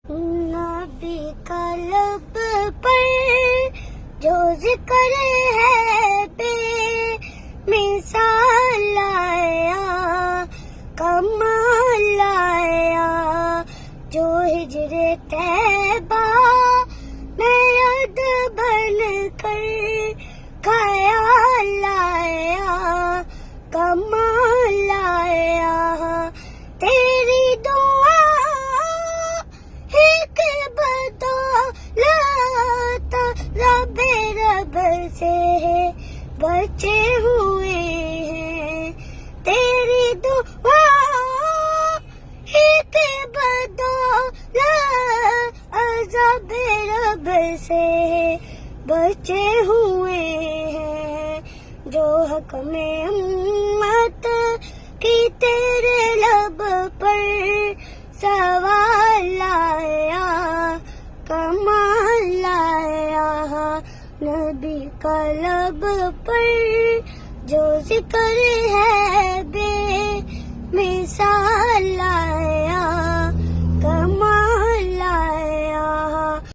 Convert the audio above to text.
نبی کا لب پر جو ذکر ہے بے مثال لایا، کمال لایا، جو ہجر طیبہ میں یاد بن کر خیال لایا، کمال لایا، تیری دعا ایک بدولت رب سے بچے ہوئے ہیں، تیری دعا ایک بدولت رب سے بچے ہوئے ہیں، جو حق میں امت کی تیرے لب پر سوال لایا، کمال لایا، نبی کا لب پر جو ذکر ہے بے مثال